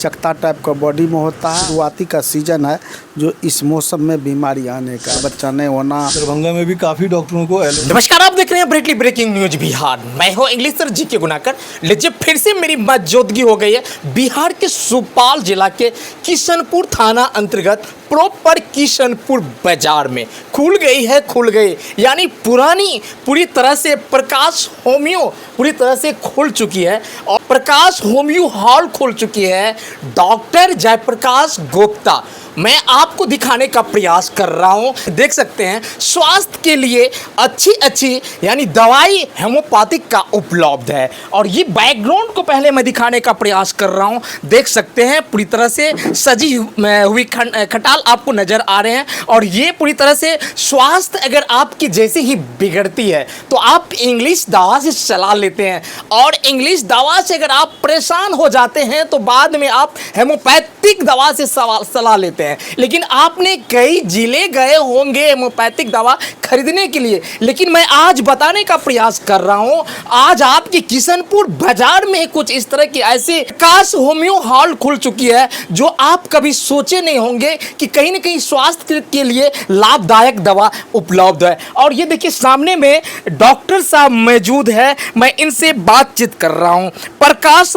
चकता type का body में होता है। शुरुआती का सीजन है जो इस मौसम में बीमारी आने का, बच्चा नहीं होना। दरभंगा में भी काफी डॉक्टरों को नमस्कार, आप देख रहे हैं ब्रेकली ब्रेकिंग न्यूज बिहार। मैं हूं इंग्लिश सर जी के गुनाकर। लीजिए फिर से मेरी मौजूदगी हो गई है बिहार के सुपौल जिला के किशनपुर थाना अंतर्गत प्रॉपर किशनपुर बाजार में खुल गई यानी पुरानी पूरी तरह से प्रकाश होम्यो पूरी तरह से खुल चुकी है और प्रकाश होम्यो हॉल खुल चुकी है। डॉक्टर जयप्रकाश गुप्ता मैं आपको दिखाने का प्रयास कर रहा हूं। देख सकते हैं स्वास्थ्य के लिए अच्छी यानी दवाई होम्योपैथिक का उपलब्ध है और ये बैकग्राउंड को पहले मैं दिखाने का प्रयास कर रहा हूं। देख सकते हैं पूरी तरह से सजी हुई खटाल आपको नजर आ रहे हैं और ये पूरी तरह से स्वास्थ्य अगर आपकी जैसे ही बिगड़ती है तो आप इंग्लिश दवा से सलाह लेते हैं और इंग्लिश दवा से अगर आप परेशान हो जाते हैं तो बाद में आप होम्योपैथिक दवा से सलाह लेते हैं। लेकिन आपने कई जिले गए होंगे होम्योपैथिक दवा खरीदने के लिए, लेकिन मैं आज बताने का प्रयास कर रहा हूं। आज आपके किशनपुर बाजार में कुछ इस तरह की ऐसे प्रकाश होम्यो हॉल खुल चुकी है जो आप कभी सोचे नहीं होंगे कि कहीं ना कहीं स्वास्थ्य के लिए लाभदायक दवा उपलब्ध है। और ये देखिए सामने में डॉक्टर साहब मौजूद है, मैं इनसे बातचीत कर रहा हूं। प्रकाश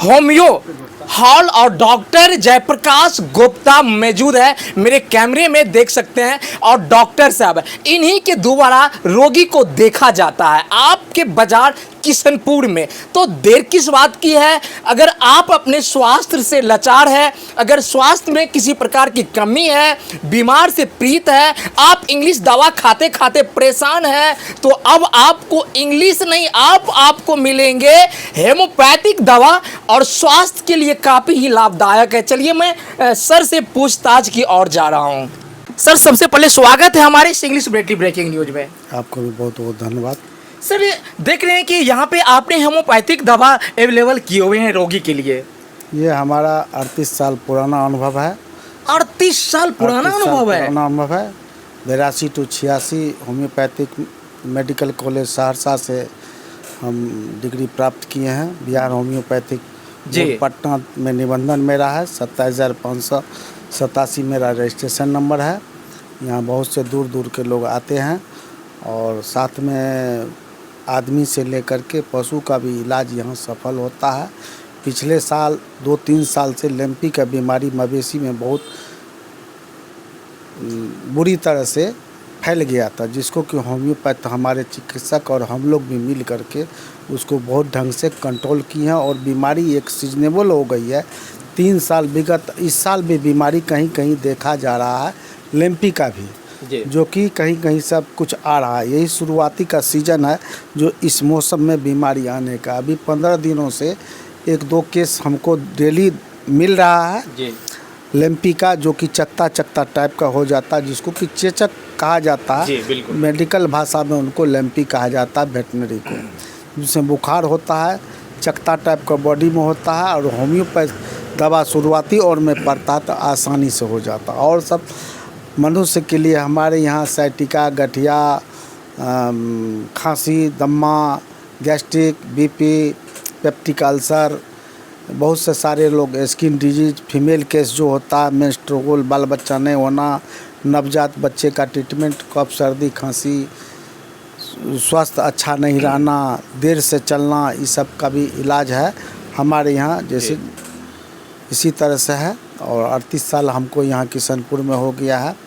होम्यो हॉल और डॉक्टर जयप्रकाश गुप्ता मौजूद है, मेरे कैमरे में देख सकते हैं। और डॉक्टर साहब इन्हीं के द्वारा रोगी को देखा जाता है आपके बाजार किशनपुर में। तो देर किस बात की है, अगर आप अपने स्वास्थ्य से लाचार है, अगर स्वास्थ्य में किसी प्रकार की कमी है, बीमार से पीड़ित है, आप इंग्लिश दवा खाते खाते परेशान है, तो अब आपको इंग्लिश नहीं आपको मिलेंगे होम्योपैथिक दवा और स्वास्थ्य के लिए काफ़ी ही लाभदायक है। चलिए मैं सर से पूछताछ की ओर जा रहा हूँ। सर सबसे पहले स्वागत है हमारे इंग्लिश ब्रेकिंग न्यूज में। आपको भी बहुत बहुत धन्यवाद। सर देख रहे हैं कि यहाँ पे आपने होम्योपैथिक दवा अवेलेबल किए हुए हैं रोगी के लिए। ये हमारा 38 साल पुराना अनुभव है। 38 साल पुराना अनुभव है। 82 to 86 homeopathic medical college Saharsa से हम डिग्री प्राप्त किए हैं। बिहार होम्योपैथिक जी पटना में निबंधन मेरा है। 27,587 मेरा रजिस्ट्रेशन नंबर है। यहाँ बहुत से दूर दूर के लोग आते हैं और साथ में आदमी से लेकर के पशु का भी इलाज यहाँ सफल होता है। पिछले साल 2-3 साल से लैंपी का बीमारी मवेशी में बहुत बुरी तरह से फैल गया था, जिसको कि होम्योपैथ हमारे चिकित्सक और हम लोग भी मिल करके उसको बहुत ढंग से कंट्रोल किए हैं और बीमारी एक सीजनेबल हो गई है। 3 साल विगत इस साल भी बीमारी कहीं कहीं देखा जा रहा है, लैंपी का भी, जो कि कहीं कहीं सब कुछ आ रहा है। यही शुरुआती का सीजन है जो इस मौसम में बीमारी आने का। अभी 15 दिनों से 1-2 केस हमको डेली मिल रहा है लैंपी का, जो कि चकता टाइप का हो जाता है, जिसको कि चेचक कहा जाता है। मेडिकल भाषा में उनको लैंपी कहा जाता है वेटनरी को, जिसमें बुखार होता है, चकता टाइप का बॉडी में होता है और होम्योपैथ दवा शुरुआती और में पड़ता है तो आसानी से हो जाता है। और सब मनुष्य के लिए हमारे यहाँ साइटिका, गठिया, खांसी, दम्मा, गैस्ट्रिक, बीपी, पेप्टिक अल्सर, बहुत से सारे लोग, स्किन डिजीज, फीमेल केस जो होता है, मेंस्ट्रुअल, बाल बच्चा नहीं होना, नवजात बच्चे का ट्रीटमेंट, कफ, सर्दी, खांसी, स्वास्थ्य अच्छा नहीं रहना, देर से चलना, इस सब का भी इलाज है हमारे यहाँ। जैसे इसी तरह से है और 38 साल हमको यहाँ किशनपुर में हो गया है।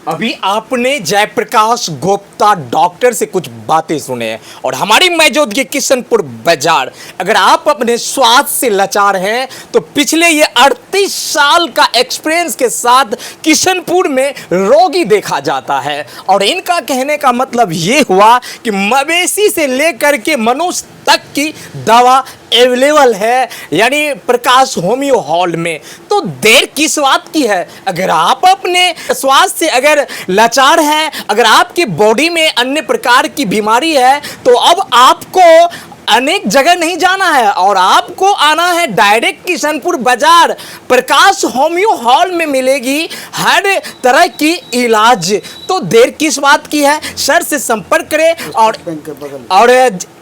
अभी आपने जयप्रकाश गुप्ता डॉक्टर से कुछ बातें सुने हैं और हमारी मौजूदगी किशनपुर बाजार। अगर आप अपने स्वास्थ्य से लाचार हैं तो पिछले ये 38 साल का एक्सपीरियंस के साथ किशनपुर में रोगी देखा जाता है और इनका कहने का मतलब ये हुआ कि मवेशी से लेकर के मनुष्य तक की दवा अवेलेबल है, यानी प्रकाश होम्यो हॉल में। तो देर किस बात की है, अगर आप अपने स्वास्थ्य से अगर लाचार है, अगर आपकी बॉडी में अन्य प्रकार की बीमारी है, तो अब आपको अनेक जगह नहीं जाना है और आपको आना है डायरेक्ट किशनपुर बाजार। प्रकाश होम्यो हॉल में मिलेगी हर तरह की इलाज। तो देर किस बात की है, सर से संपर्क करें और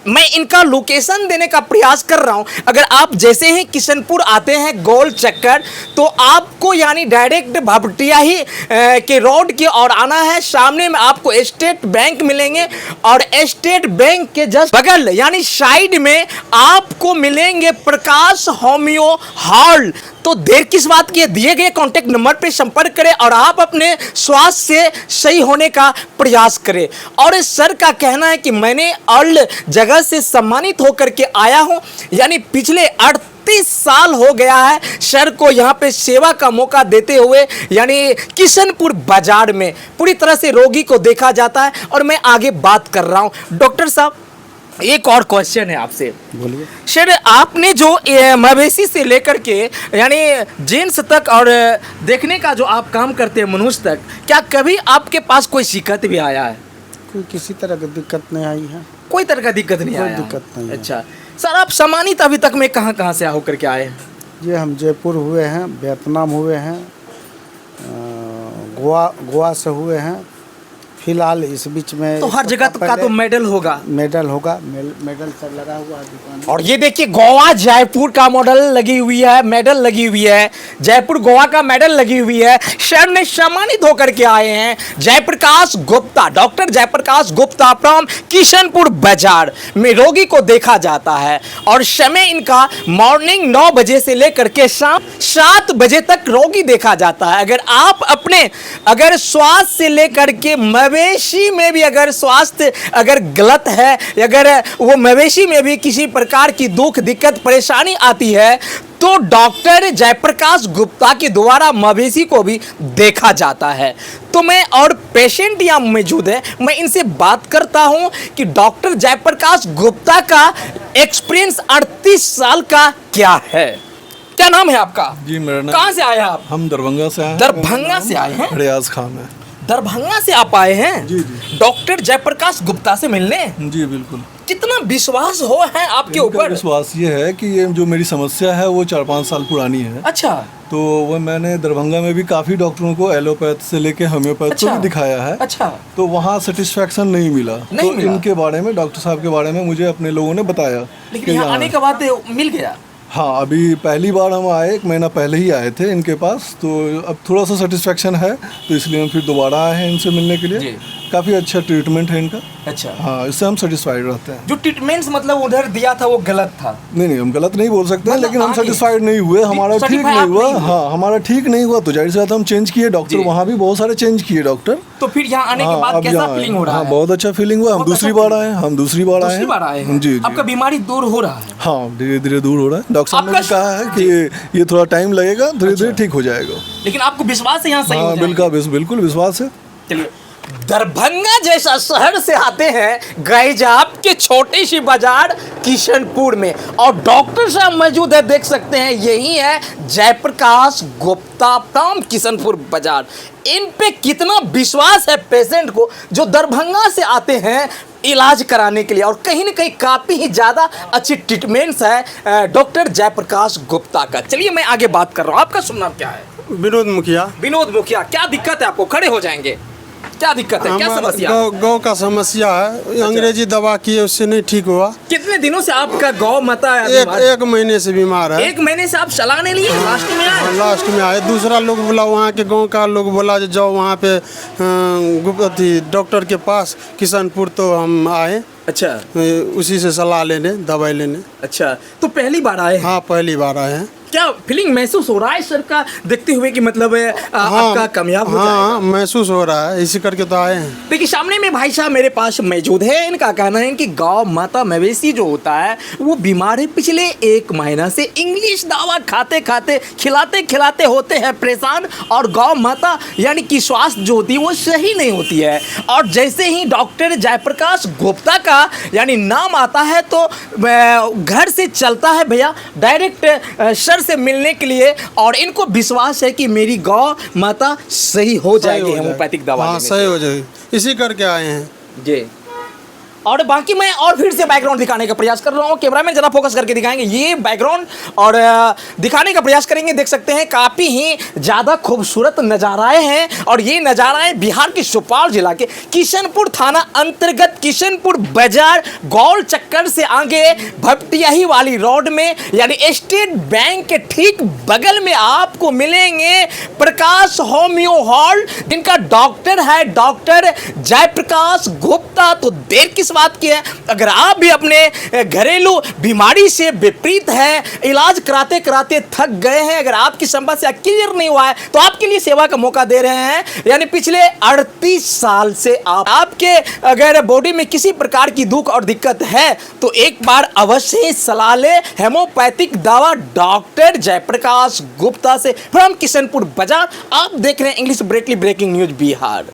मैं इनका लोकेशन देने का प्रयास कर रहा हूं। अगर आप जैसे ही किशनपुर आते हैं गोल चक्कर, तो आपको यानी डायरेक्ट भपटिया ही के रोड की ओर आना है। सामने में आपको स्टेट बैंक मिलेंगे और स्टेट बैंक के जस्ट बगल यानी साइड में आपको मिलेंगे प्रकाश होम्यो हॉल। तो देर किस बात की है, दिए गए कांटेक्ट नंबर पे संपर्क करें और आप अपने स्वास्थ्य से सही होने का प्रयास करें। और इस सर का कहना है कि मैंने ऑल जगह से सम्मानित होकर के आया हूं, यानी पिछले 38 साल हो गया है सर को यहाँ पे सेवा का मौका देते हुए, यानी किशनपुर बाजार में पूरी तरह से रोगी को देखा जाता है। और मैं आगे बात कर रहा हूँ। डॉक्टर साहब, एक और क्वेश्चन है आपसे। बोलिए। सर, आपने जो मवेशी से लेकर के यानी जेंट्स तक और देखने का जो आप काम करते हैं मनुष्य तक, क्या कभी आपके पास कोई शिकायत भी आया है? कोई किसी तरह की दिक्कत नहीं आई है। कोई तरह का दिक्कत नहीं कोई आया? दिक्कत नहीं है। अच्छा सर, आप सम्मानित अभी तक में कहाँ कहाँ से होकर के आए हैं? ये हम जयपुर हुए हैं, वियतनाम हुए हैं, गोवा से हुए हैं। फिलहाल इस बीच में तो हर जगह का तो मेडल होगा। मेडल होगा, मेडल सब लगा हुआ है दुकान में। और ये देखिए, गोवा जयपुर का मॉडल लगी हुई है, मेडल लगी हुई है, जयपुर गोवा का मेडल लगी हुई है। सर ने सम्मानित होकर के आए हैं जयप्रकाश गुप्ता, डॉक्टर जयप्रकाश गुप्ता फ्रॉम किशनपुर बाजार में रोगी को देखा जाता है। और समय इनका मॉर्निंग 9 बजे से लेकर के शाम 7 बजे तक रोगी देखा जाता है। अगर आप अपने स्वास्थ्य से लेकर के मवेशी में भी अगर स्वास्थ्य अगर गलत है, अगर वो मवेशी में भी किसी प्रकार की दुख दिक्कत परेशानी आती है, तो डॉक्टर जयप्रकाश गुप्ता के द्वारा मवेशी को भी देखा जाता है। तो मैं और पेशेंट यहाँ मौजूद है, मैं इनसे बात करता हूँ कि डॉक्टर जयप्रकाश गुप्ता का एक्सपीरियंस 38 साल का क्या है। क्या नाम है आपका? जी, मेरा नाम। कहाँ से आए आप? हम दरभंगा से आए हैं। दरभंगा से आए हैं? रियाज खान है। दरभंगा से आप आए हैं? जी जी। डॉक्टर जयप्रकाश गुप्ता से मिलने? जी बिल्कुल। कितना विश्वास हो है आपके इनका ऊपर? विश्वास ये है कि ये जो मेरी समस्या है वो 4-5 साल पुरानी है। अच्छा। तो वो मैंने दरभंगा में भी काफ़ी डॉक्टरों को एलोपैथ से लेके होम्योपैथ को भी दिखाया है। अच्छा। तो वहाँ सेटिस्फैक्शन नहीं मिला। नहीं तो मिला। इनके बारे में, डॉक्टर साहब के बारे में मुझे अपने लोगों ने बताया। लेकिन यहाँ आने के बाद मिल गया? हाँ, अभी पहली बार हम आए, 1 महीना पहले ही आए थे इनके पास। तो अब थोड़ा सा सेटिस्फेक्शन है, तो इसलिए हम फिर दोबारा आए हैं इनसे मिलने के लिए। काफ़ी अच्छा ट्रीटमेंट है इनका। अच्छा। हाँ, इससे हम सेटिस्फाइड रहते हैं। जो ट्रीटमेंट्स मतलब उधर दिया था वो गलत था? नहीं, हम गलत नहीं बोल सकते हैं, मतलब लेकिन हम सेटिस्फाइड नहीं हुए, हमारा ठीक नहीं हुआ। हाँ, हमारा ठीक नहीं हुआ, तो जाहिर सी बात हम चेंज किए डॉक्टर। वहाँ भी बहुत सारे चेंज किए डॉक्टर। तो फिर यहाँ आने के बाद कैसा फीलिंग हो रहा है? बहुत अच्छा फीलिंग हुआ। हम दूसरी बार आए हैं। जी। आपका बीमारी दूर हो रहा है? हाँ, धीरे धीरे दूर हो रहा है। डॉक्टर साहब ने कहा है कि ये थोड़ा टाइम लगेगा, धीरे धीरे ठीक हो जाएगा। लेकिन आपको विश्वास है यहाँ सही हो जाएगा? बिल्कुल विश्वास है। चलिए, दरभंगा जैसा शहर से आते हैं गैजाप के छोटी सी बाजार किशनपुर में, और डॉक्टर साहब मौजूद है, देख सकते हैं, यही है जयप्रकाश गुप्ता फ्रॉम किशनपुर बाजार। इन पे कितना विश्वास है पेशेंट को जो दरभंगा से आते हैं इलाज कराने के लिए, और कहीं ना कहीं काफ़ी ही ज़्यादा अच्छी ट्रीटमेंट्स है डॉक्टर जयप्रकाश गुप्ता का। चलिए, मैं आगे बात कर रहा हूँ। आपका शुभ नाम क्या है? विनोद मुखिया। विनोद मुखिया, क्या दिक्कत है आपको? खड़े हो जाएंगे। क्या दिक्कत है, क्या समस्या? गौ का समस्या है। अंग्रेजी दवा किए, उससे नहीं ठीक हुआ। कितने दिनों से आपका गौ माता एक महीने से बीमार है। 1 महीने से आप चलाने लिए? लास्ट में आए? लास्ट में आए। दूसरा लोग बोला, वहाँ के गांव का लोग बोला जाओ वहाँ पे डॉक्टर के पास किशनपुर, तो हम आए। अच्छा। उसी से सलाह लेने, दवाई लेने। अच्छा, तो पहली बार आए? हाँ, पहली बार आए हैं। क्या फीलिंग महसूस हो रहा है सर का देखते हुए कि मतलब आपका कामयाब हो जाएगा? हाँ, महसूस हो रहा है, इसी करके तो आए हैं। देखिए, सामने में भाई साहब मेरे पास मौजूद है। इनका कहना है कि गौ माता मवेशी जो होता है वो बीमार है। पिछले 1 महीना से इंग्लिश दवा खाते खाते खिलाते खिलाते होते हैं परेशान, और गौ माता यानी कि स्वास्थ्य जो होती है वो सही नहीं होती है। और जैसे ही डॉक्टर जयप्रकाश गुप्ता का यानी नाम आता है तो घर से चलता है भैया डायरेक्ट सर से मिलने के लिए, और इनको विश्वास है कि मेरी गौ माता सही हो जाएगी होम्योपैथिक दवा। हाँ, सही हो जाएगी, इसी करके आए हैं जी। और बाकी मैं और फिर से बैकग्राउंड दिखाने का प्रयास कर रहा हूँ, कैमरामैन ज़रा फोकस करके दिखाएंगे ये बैकग्राउंड और दिखाने का प्रयास करेंगे। देख सकते हैं काफ़ी ही ज़्यादा खूबसूरत नज़ाराएं हैं और ये नज़ाराएं बिहार के सुपौल जिला के किशनपुर थाना अंतर्गत किशनपुर बाजार गोल चक्कर से आगे भपटियाही वाली रोड में यानी स्टेट बैंक के ठीक बगल में आपको मिलेंगे प्रकाश होम्यो हॉल, जिनका डॉक्टर है डॉक्टर जयप्रकाश गुप्ता। तो देर किस बात की है, अगर आप भी अपने घरेलू बीमारी से विपरीत है, इलाज कराते कराते थक गए हैं, अगर आपकी समस्या क्लियर नहीं हुआ है तो आपके लिए सेवा का मौका दे रहे हैं। यानी पिछले 38 साल से आपके अगर बॉडी में किसी प्रकार की दुख और दिक्कत है तो एक बार अवश्य सलाह ले हेमोपैथिक दवा डॉक्टर जयप्रकाश गुप्ता से फ्रॉम किशनपुर बाजार। आप देख रहे हैं इंग्लिश ब्रेकिंग न्यूज बिहार।